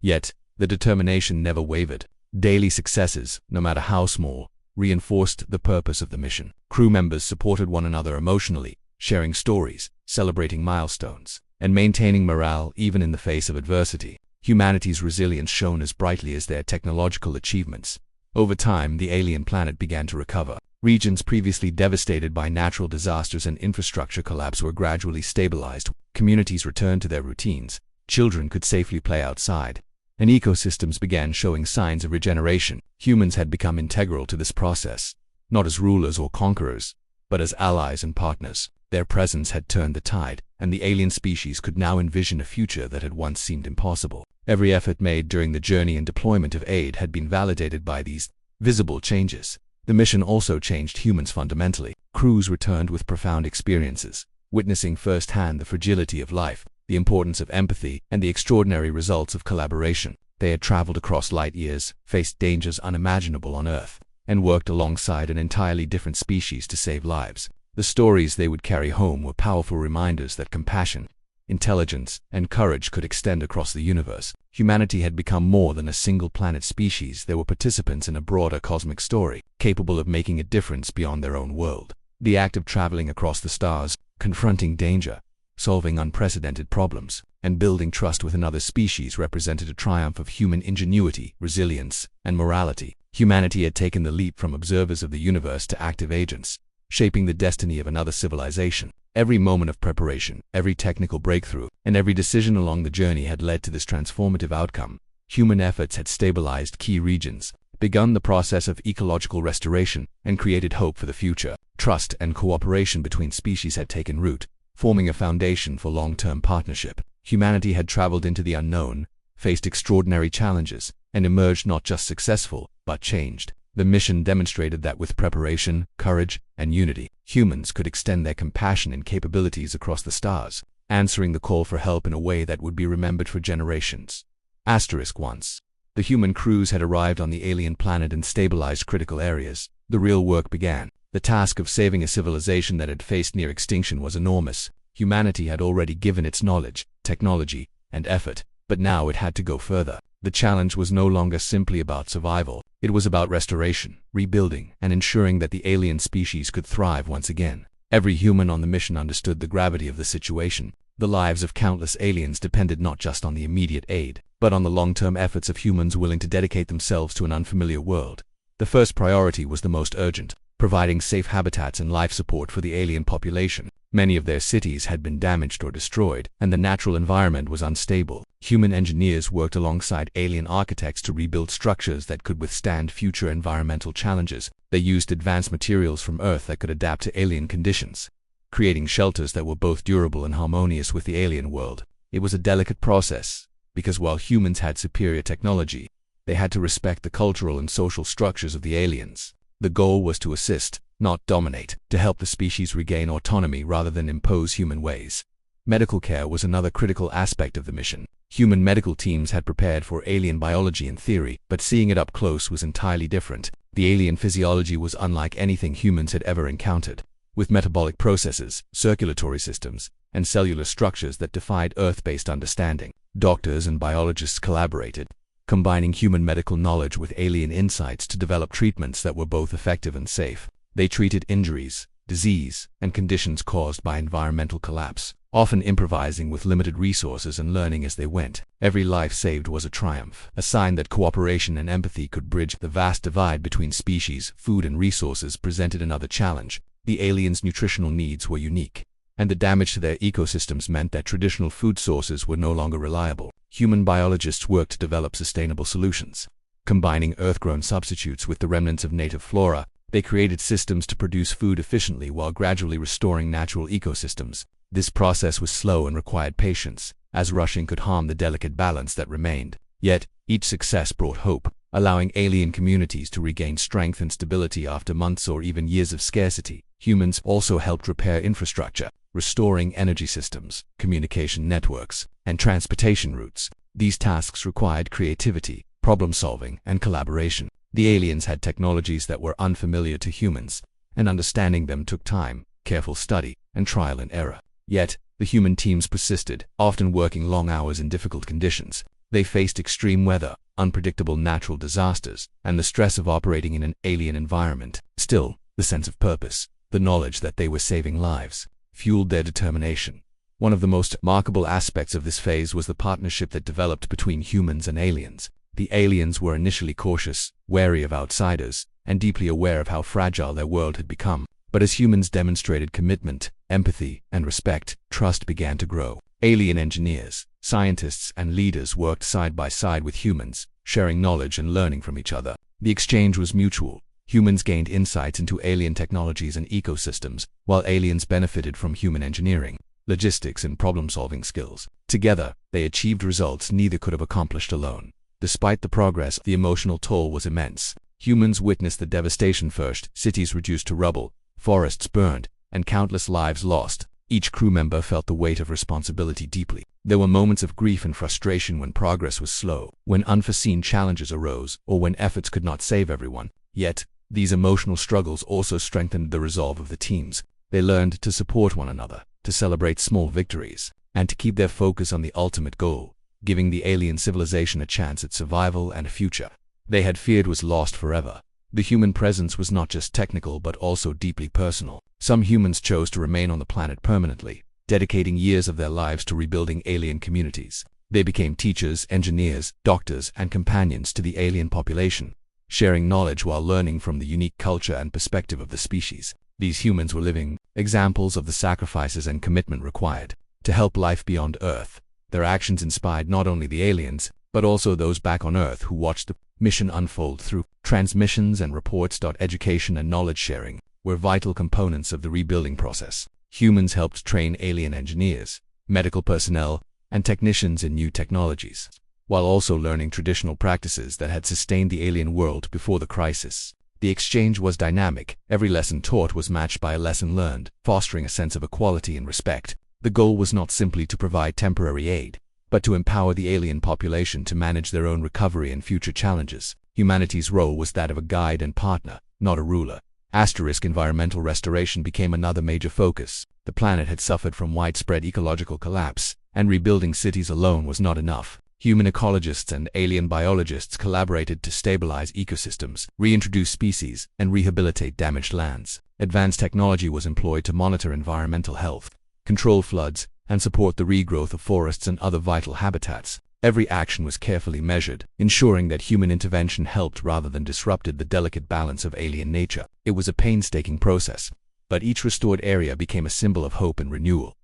Yet, the determination never wavered. Daily successes, no matter how small, reinforced the purpose of the mission. Crew members supported one another emotionally, sharing stories, celebrating milestones, and maintaining morale even in the face of adversity. Humanity's resilience shone as brightly as their technological achievements. Over time, the alien planet began to recover. Regions previously devastated by natural disasters and infrastructure collapse were gradually stabilized. Communities returned to their routines. Children could safely play outside, and ecosystems began showing signs of regeneration. Humans had become integral to this process, not as rulers or conquerors, but as allies and partners. Their presence had turned the tide, and the alien species could now envision a future that had once seemed impossible. Every effort made during the journey and deployment of aid had been validated by these visible changes. The mission also changed humans fundamentally. Crews returned with profound experiences, witnessing firsthand the fragility of life, the importance of empathy, and the extraordinary results of collaboration. They had traveled across light years, faced dangers unimaginable on Earth, and worked alongside an entirely different species to save lives. The stories they would carry home were powerful reminders that compassion, intelligence, and courage could extend across the universe. Humanity had become more than a single-planet species. They were participants in a broader cosmic story, capable of making a difference beyond their own world. The act of traveling across the stars, confronting danger, solving unprecedented problems, and building trust with another species represented a triumph of human ingenuity, resilience, and morality. Humanity had taken the leap from observers of the universe to active agents, shaping the destiny of another civilization. Every moment of preparation, every technical breakthrough, and every decision along the journey had led to this transformative outcome. Human efforts had stabilized key regions, begun the process of ecological restoration, and created hope for the future. Trust and cooperation between species had taken root, forming a foundation for long-term partnership. Humanity had traveled into the unknown, faced extraordinary challenges, and emerged not just successful, but changed. The mission demonstrated that with preparation, courage, and unity, humans could extend their compassion and capabilities across the stars, answering the call for help in a way that would be remembered for generations. Once the human crews had arrived on the alien planet and stabilized critical areas, the real work began. The task of saving a civilization that had faced near extinction was enormous. Humanity had already given its knowledge, technology, and effort, but now it had to go further. The challenge was no longer simply about survival. It was about restoration, rebuilding, and ensuring that the alien species could thrive once again. Every human on the mission understood the gravity of the situation. The lives of countless aliens depended not just on the immediate aid, but on the long-term efforts of humans willing to dedicate themselves to an unfamiliar world. The first priority was the most urgent, providing safe habitats and life support for the alien population. Many of their cities had been damaged or destroyed, and the natural environment was unstable. Human engineers worked alongside alien architects to rebuild structures that could withstand future environmental challenges. They used advanced materials from Earth that could adapt to alien conditions, creating shelters that were both durable and harmonious with the alien world. It was a delicate process, because while humans had superior technology, they had to respect the cultural and social structures of the aliens. The goal was to assist, not dominate, to help the species regain autonomy rather than impose human ways. Medical care was another critical aspect of the mission. Human medical teams had prepared for alien biology in theory, but seeing it up close was entirely different. The alien physiology was unlike anything humans had ever encountered, with metabolic processes, circulatory systems, and cellular structures that defied Earth-based understanding. Doctors and biologists collaborated, combining human medical knowledge with alien insights to develop treatments that were both effective and safe. They treated injuries, disease, and conditions caused by environmental collapse, often improvising with limited resources and learning as they went. Every life saved was a triumph, a sign that cooperation and empathy could bridge the vast divide between species. Food and resources presented another challenge. The aliens' nutritional needs were unique, and the damage to their ecosystems meant that traditional food sources were no longer reliable. Human biologists worked to develop sustainable solutions. Combining Earth-grown substitutes with the remnants of native flora, they created systems to produce food efficiently while gradually restoring natural ecosystems. This process was slow and required patience, as rushing could harm the delicate balance that remained. Yet, each success brought hope, allowing alien communities to regain strength and stability after months or even years of scarcity. Humans also helped repair infrastructure, restoring energy systems, communication networks, and transportation routes. These tasks required creativity, problem-solving, and collaboration. The aliens had technologies that were unfamiliar to humans, and understanding them took time, careful study, and trial and error. Yet, the human teams persisted, often working long hours in difficult conditions. They faced extreme weather, unpredictable natural disasters, and the stress of operating in an alien environment. Still, the sense of purpose, the knowledge that they were saving lives, fueled their determination. One of the most remarkable aspects of this phase was the partnership that developed between humans and aliens. The aliens were initially cautious, wary of outsiders, and deeply aware of how fragile their world had become. But as humans demonstrated commitment, empathy, and respect, trust began to grow. Alien engineers, scientists, and leaders worked side by side with humans, sharing knowledge and learning from each other. The exchange was mutual. Humans gained insights into alien technologies and ecosystems, while aliens benefited from human engineering, logistics, and problem-solving skills. Together, they achieved results neither could have accomplished alone. Despite the progress, the emotional toll was immense. Humans witnessed the devastation first, cities reduced to rubble, forests burned, and countless lives lost. Each crew member felt the weight of responsibility deeply. There were moments of grief and frustration when progress was slow, when unforeseen challenges arose, or when efforts could not save everyone. Yet, these emotional struggles also strengthened the resolve of the teams. They learned to support one another, to celebrate small victories, and to keep their focus on the ultimate goal, giving the alien civilization a chance at survival and a future they had feared was lost forever. The human presence was not just technical but also deeply personal. Some humans chose to remain on the planet permanently, dedicating years of their lives to rebuilding alien communities. They became teachers, engineers, doctors, and companions to the alien population, sharing knowledge while learning from the unique culture and perspective of the species. These humans were living examples of the sacrifices and commitment required to help life beyond Earth. Their actions inspired not only the aliens, but also those back on Earth who watched the mission unfold through transmissions and reports. Education and knowledge sharing were vital components of the rebuilding process. Humans helped train alien engineers, medical personnel, and technicians in new technologies, while also learning traditional practices that had sustained the alien world before the crisis. The exchange was dynamic. Every lesson taught was matched by a lesson learned, fostering a sense of equality and respect. The goal was not simply to provide temporary aid, but to empower the alien population to manage their own recovery and future challenges. Humanity's role was that of a guide and partner, not a ruler. Environmental restoration became another major focus. The planet had suffered from widespread ecological collapse, and rebuilding cities alone was not enough. Human ecologists and alien biologists collaborated to stabilize ecosystems, reintroduce species, and rehabilitate damaged lands. Advanced technology was employed to monitor environmental health, control floods, and support the regrowth of forests and other vital habitats. Every action was carefully measured, ensuring that human intervention helped rather than disrupted the delicate balance of alien nature. It was a painstaking process, but each restored area became a symbol of hope and renewal.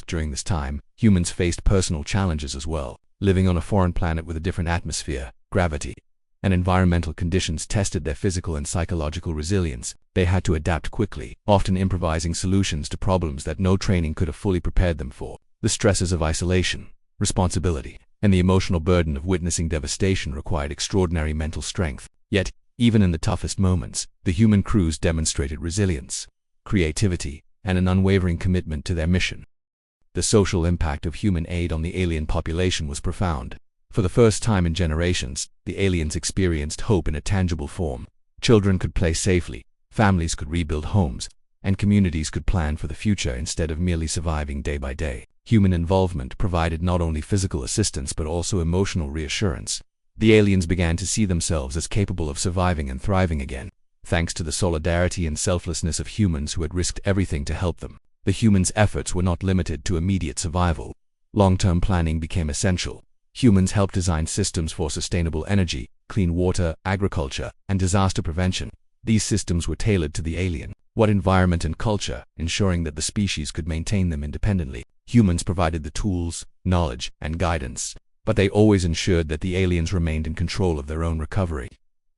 During this time, humans faced personal challenges as well. Living on a foreign planet with a different atmosphere, gravity, and environmental conditions tested their physical and psychological resilience. They had to adapt quickly, often improvising solutions to problems that no training could have fully prepared them for. The stresses of isolation, responsibility, and the emotional burden of witnessing devastation required extraordinary mental strength. Yet, even in the toughest moments, the human crews demonstrated resilience, creativity, and an unwavering commitment to their mission. The social impact of human aid on the alien population was profound. For the first time in generations, the aliens experienced hope in a tangible form. Children could play safely, families could rebuild homes, and communities could plan for the future instead of merely surviving day by day. Human involvement provided not only physical assistance but also emotional reassurance. The aliens began to see themselves as capable of surviving and thriving again, thanks to the solidarity and selflessness of humans who had risked everything to help them. The humans' efforts were not limited to immediate survival. Long-term planning became essential. Humans helped design systems for sustainable energy, clean water, agriculture, and disaster prevention. These systems were tailored to the alien environment and culture, ensuring that the species could maintain them independently. Humans provided the tools, knowledge, and guidance, but they always ensured that the aliens remained in control of their own recovery.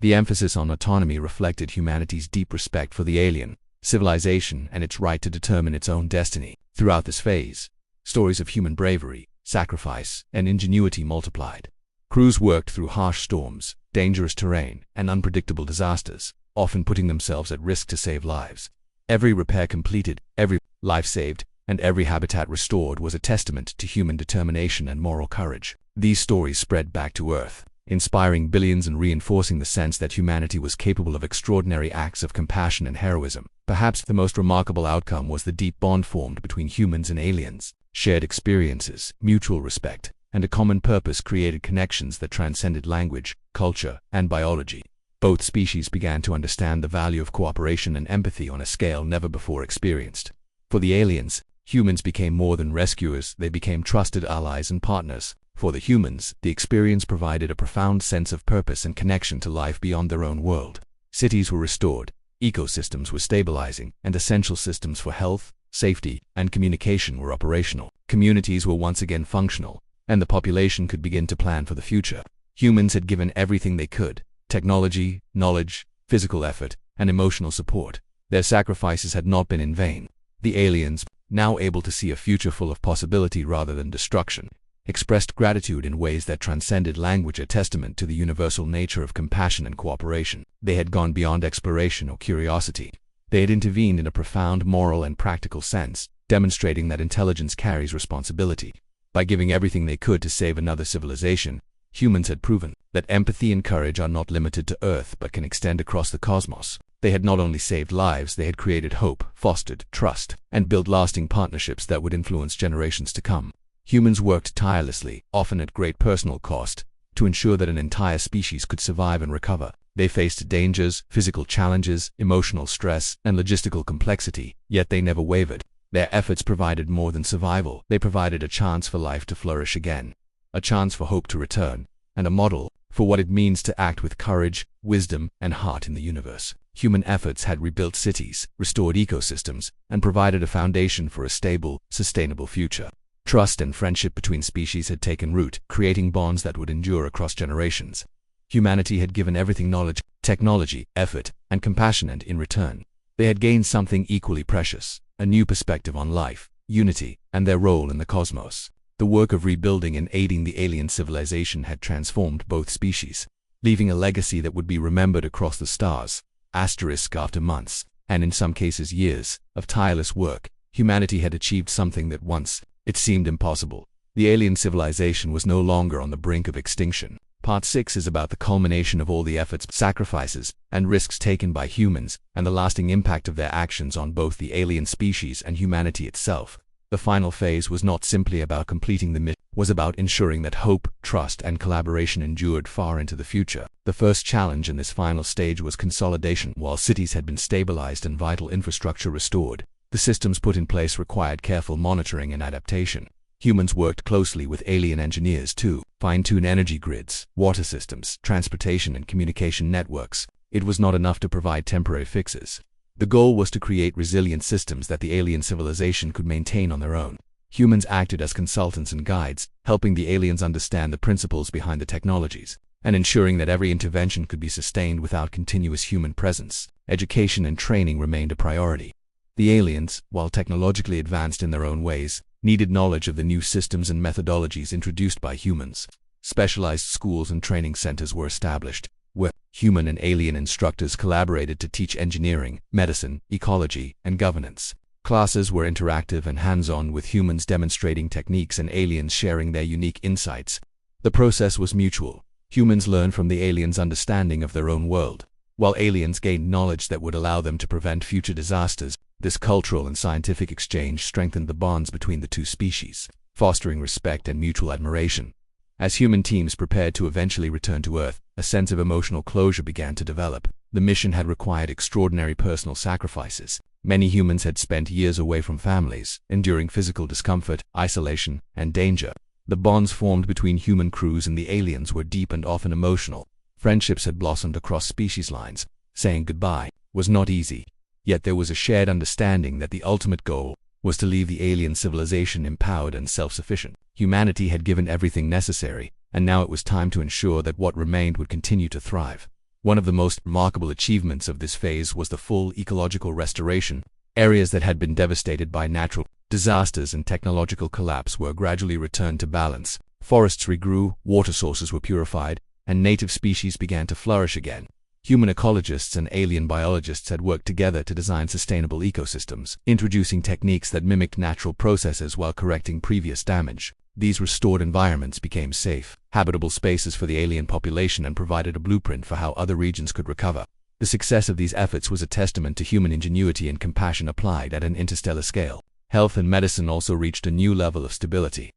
The emphasis on autonomy reflected humanity's deep respect for the alien civilization and its right to determine its own destiny. Throughout this phase, stories of human bravery, sacrifice, and ingenuity multiplied. Crews worked through harsh storms, dangerous terrain, and unpredictable disasters, often putting themselves at risk to save lives. Every repair completed, every life saved, and every habitat restored was a testament to human determination and moral courage. These stories spread back to Earth, inspiring billions and reinforcing the sense that humanity was capable of extraordinary acts of compassion and heroism. Perhaps the most remarkable outcome was the deep bond formed between humans and aliens. Shared experiences, mutual respect, and a common purpose created connections that transcended language, culture, and biology. Both species began to understand the value of cooperation and empathy on a scale never before experienced. For the aliens, humans became more than rescuers, they became trusted allies and partners. For the humans, the experience provided a profound sense of purpose and connection to life beyond their own world. Cities were restored, ecosystems were stabilizing, and essential systems for health, safety, and communication were operational. Communities were once again functional, and the population could begin to plan for the future. Humans had given everything they could: technology, knowledge, physical effort, and emotional support. Their sacrifices had not been in vain. The aliens, now able to see a future full of possibility rather than destruction, expressed gratitude in ways that transcended language, a testament to the universal nature of compassion and cooperation. They had gone beyond exploration or curiosity. They had intervened in a profound moral and practical sense, demonstrating that intelligence carries responsibility. By giving everything they could to save another civilization, humans had proven that empathy and courage are not limited to Earth but can extend across the cosmos. They had not only saved lives, they had created hope, fostered trust, and built lasting partnerships that would influence generations to come. Humans worked tirelessly, often at great personal cost, to ensure that an entire species could survive and recover. They faced dangers, physical challenges, emotional stress, and logistical complexity, yet they never wavered. Their efforts provided more than survival. They provided a chance for life to flourish again, a chance for hope to return, and a model for what it means to act with courage, wisdom, and heart in the universe. Human efforts had rebuilt cities, restored ecosystems, and provided a foundation for a stable, sustainable future. Trust and friendship between species had taken root, creating bonds that would endure across generations. Humanity had given everything: knowledge, technology, effort, and compassion, and in return, they had gained something equally precious: a new perspective on life, unity, and their role in the cosmos. The work of rebuilding and aiding the alien civilization had transformed both species, leaving a legacy that would be remembered across the stars. Asterisk after months, and in some cases years, of tireless work, humanity had achieved something that once it seemed impossible. The alien civilization was no longer on the brink of extinction. Part 6 is about the culmination of all the efforts, sacrifices, and risks taken by humans, and the lasting impact of their actions on both the alien species and humanity itself. The final phase was not simply about completing the mission, it was about ensuring that hope, trust, and collaboration endured far into the future. The first challenge in this final stage was consolidation. While cities had been stabilized and vital infrastructure restored, the systems put in place required careful monitoring and adaptation. Humans worked closely with alien engineers to fine-tune energy grids, water systems, transportation, and communication networks. It was not enough to provide temporary fixes. The goal was to create resilient systems that the alien civilization could maintain on their own. Humans acted as consultants and guides, helping the aliens understand the principles behind the technologies, and ensuring that every intervention could be sustained without continuous human presence. Education and training remained a priority. The aliens, while technologically advanced in their own ways, needed knowledge of the new systems and methodologies introduced by humans. Specialized schools and training centers were established, where human and alien instructors collaborated to teach engineering, medicine, ecology, and governance. Classes were interactive and hands-on, with humans demonstrating techniques and aliens sharing their unique insights. The process was mutual. Humans learned from the aliens' understanding of their own world, while aliens gained knowledge that would allow them to prevent future disasters. This cultural and scientific exchange strengthened the bonds between the two species, fostering respect and mutual admiration. As human teams prepared to eventually return to Earth, a sense of emotional closure began to develop. The mission had required extraordinary personal sacrifices. Many humans had spent years away from families, enduring physical discomfort, isolation, and danger. The bonds formed between human crews and the aliens were deep and often emotional. Friendships had blossomed across species lines. Saying goodbye was not easy, yet there was a shared understanding that the ultimate goal was to leave the alien civilization empowered and self-sufficient. Humanity had given everything necessary, and now it was time to ensure that what remained would continue to thrive. One of the most remarkable achievements of this phase was the full ecological restoration. Areas that had been devastated by natural disasters and technological collapse were gradually returned to balance. Forests regrew, water sources were purified, and native species began to flourish again. Human ecologists and alien biologists had worked together to design sustainable ecosystems, introducing techniques that mimicked natural processes while correcting previous damage. These restored environments became safe, habitable spaces for the alien population and provided a blueprint for how other regions could recover. The success of these efforts was a testament to human ingenuity and compassion applied at an interstellar scale. Health and medicine also reached a new level of stability.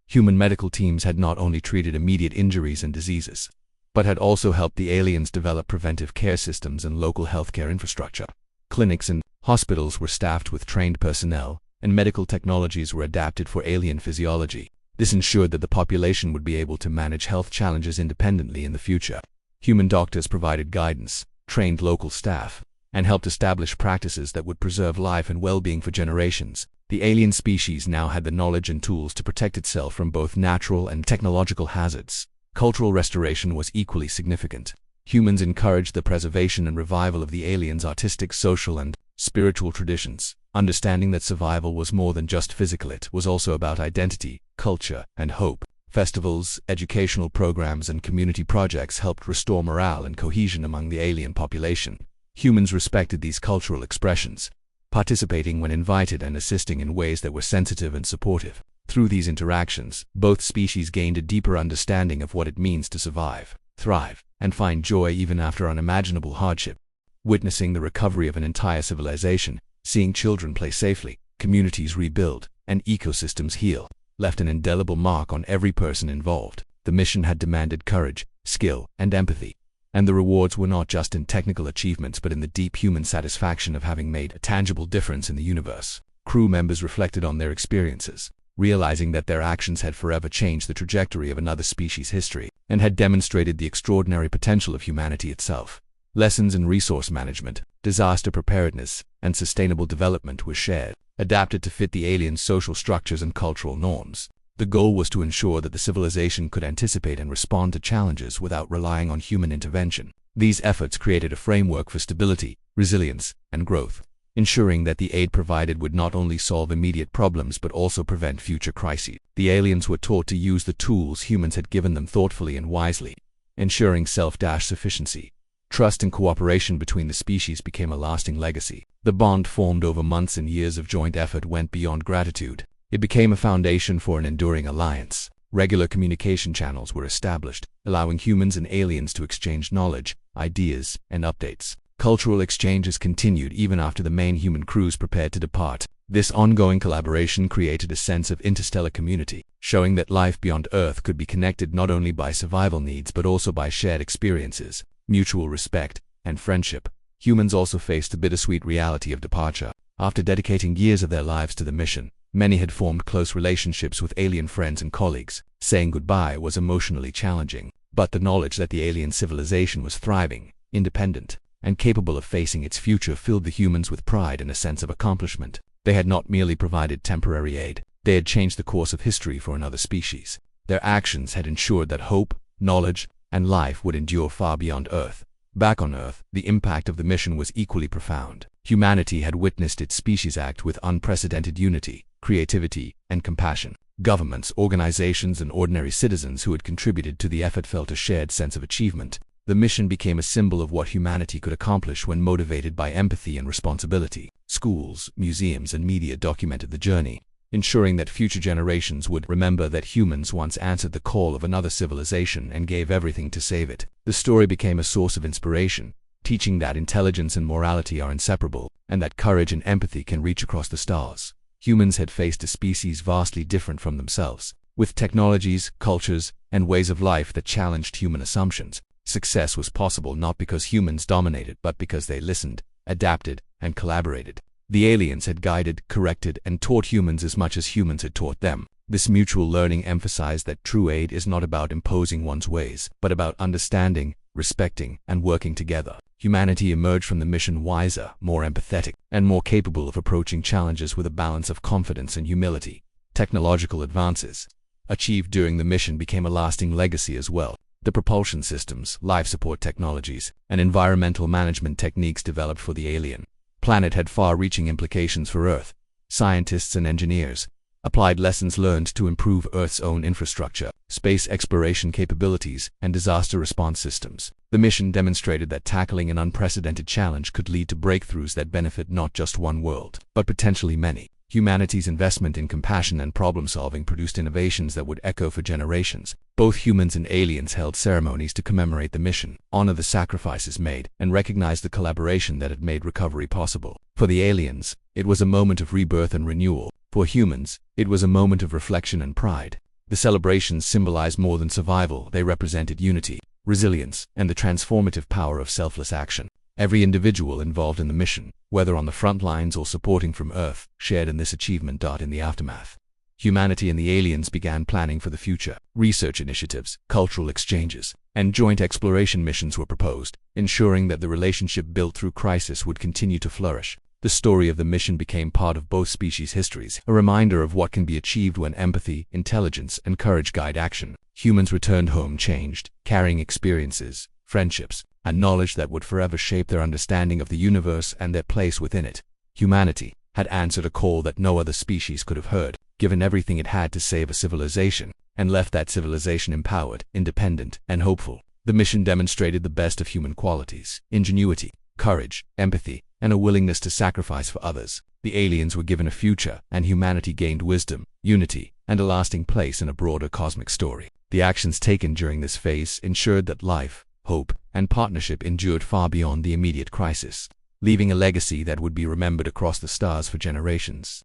Human medical teams had not only treated immediate injuries and diseases, but had also helped the aliens develop preventive care systems and local healthcare infrastructure. Clinics and hospitals were staffed with trained personnel, and medical technologies were adapted for alien physiology. This ensured that the population would be able to manage health challenges independently in the future. Human doctors provided guidance, trained local staff, and helped establish practices that would preserve life and well-being for generations. The alien species now had the knowledge and tools to protect itself from both natural and technological hazards. Cultural restoration was equally significant. Humans encouraged the preservation and revival of the aliens' artistic, social, and spiritual traditions, understanding that survival was more than just physical. It was also about identity, culture, and hope. Festivals, educational programs, and community projects helped restore morale and cohesion among the alien population. Humans respected these cultural expressions, participating when invited and assisting in ways that were sensitive and supportive. Through these interactions, both species gained a deeper understanding of what it means to survive, thrive, and find joy even after unimaginable hardship. Witnessing the recovery of an entire civilization, seeing children play safely, communities rebuild, and ecosystems heal, left an indelible mark on every person involved. The mission had demanded courage, skill, and empathy, and the rewards were not just in technical achievements but in the deep human satisfaction of having made a tangible difference in the universe. Crew members reflected on their experiences, realizing that their actions had forever changed the trajectory of another species' history, and had demonstrated the extraordinary potential of humanity itself. Lessons in resource management, disaster preparedness, and sustainable development were shared, adapted to fit the aliens' social structures and cultural norms. The goal was to ensure that the civilization could anticipate and respond to challenges without relying on human intervention. These efforts created a framework for stability, resilience, and growth, ensuring that the aid provided would not only solve immediate problems but also prevent future crises. The aliens were taught to use the tools humans had given them thoughtfully and wisely, ensuring self-sufficiency. Trust and cooperation between the species became a lasting legacy. The bond formed over months and years of joint effort went beyond gratitude. It became a foundation for an enduring alliance. Regular communication channels were established, allowing humans and aliens to exchange knowledge, ideas, and updates. Cultural exchanges continued even after the main human crews prepared to depart. This ongoing collaboration created a sense of interstellar community, showing that life beyond Earth could be connected not only by survival needs but also by shared experiences, mutual respect, and friendship. Humans also faced the bittersweet reality of departure. After dedicating years of their lives to the mission, many had formed close relationships with alien friends and colleagues. Saying goodbye was emotionally challenging, but the knowledge that the alien civilization was thriving, independent, and capable of facing its future filled the humans with pride and a sense of accomplishment. They had not merely provided temporary aid, they had changed the course of history for another species. Their actions had ensured that hope, knowledge, and life would endure far beyond Earth. Back on Earth, the impact of the mission was equally profound. Humanity had witnessed its species act with unprecedented unity, creativity, and compassion. Governments, organizations, and ordinary citizens who had contributed to the effort felt a shared sense of achievement. The mission became a symbol of what humanity could accomplish when motivated by empathy and responsibility. Schools, museums, and media documented the journey, ensuring that future generations would remember that humans once answered the call of another civilization and gave everything to save it. The story became a source of inspiration, teaching that intelligence and morality are inseparable, and that courage and empathy can reach across the stars. Humans had faced a species vastly different from themselves, with technologies, cultures, and ways of life that challenged human assumptions. Success was possible not because humans dominated but because they listened, adapted, and collaborated. The aliens had guided, corrected, and taught humans as much as humans had taught them. This mutual learning emphasized that true aid is not about imposing one's ways, but about understanding, respecting, and working together. Humanity emerged from the mission wiser, more empathetic, and more capable of approaching challenges with a balance of confidence and humility. Technological advances achieved during the mission became a lasting legacy as well. The propulsion systems, life support technologies, and environmental management techniques developed for the alien planet had far-reaching implications for Earth. Scientists and engineers applied lessons learned to improve Earth's own infrastructure, space exploration capabilities, and disaster response systems. The mission demonstrated that tackling an unprecedented challenge could lead to breakthroughs that benefit not just one world, but potentially many. Humanity's investment in compassion and problem-solving produced innovations that would echo for generations. Both humans and aliens held ceremonies to commemorate the mission, honor the sacrifices made, and recognize the collaboration that had made recovery possible. For the aliens, it was a moment of rebirth and renewal. For humans, it was a moment of reflection and pride. The celebrations symbolized more than survival, they represented unity, resilience, and the transformative power of selfless action. Every individual involved in the mission, whether on the front lines or supporting from Earth, shared in this achievement. In the aftermath, humanity and the aliens began planning for the future. Research initiatives, cultural exchanges, and joint exploration missions were proposed, ensuring that the relationship built through crisis would continue to flourish. The story of the mission became part of both species' histories, a reminder of what can be achieved when empathy, intelligence, and courage guide action. Humans returned home changed, carrying experiences, friendships, and knowledge that would forever shape their understanding of the universe and their place within it. Humanity had answered a call that no other species could have heard, given everything it had to save a civilization, and left that civilization empowered, independent, and hopeful. The mission demonstrated the best of human qualities: ingenuity, courage, empathy, and a willingness to sacrifice for others. The aliens were given a future, and humanity gained wisdom, unity, and a lasting place in a broader cosmic story. The actions taken during this phase ensured that life, hope, and partnership endured far beyond the immediate crisis, leaving a legacy that would be remembered across the stars for generations.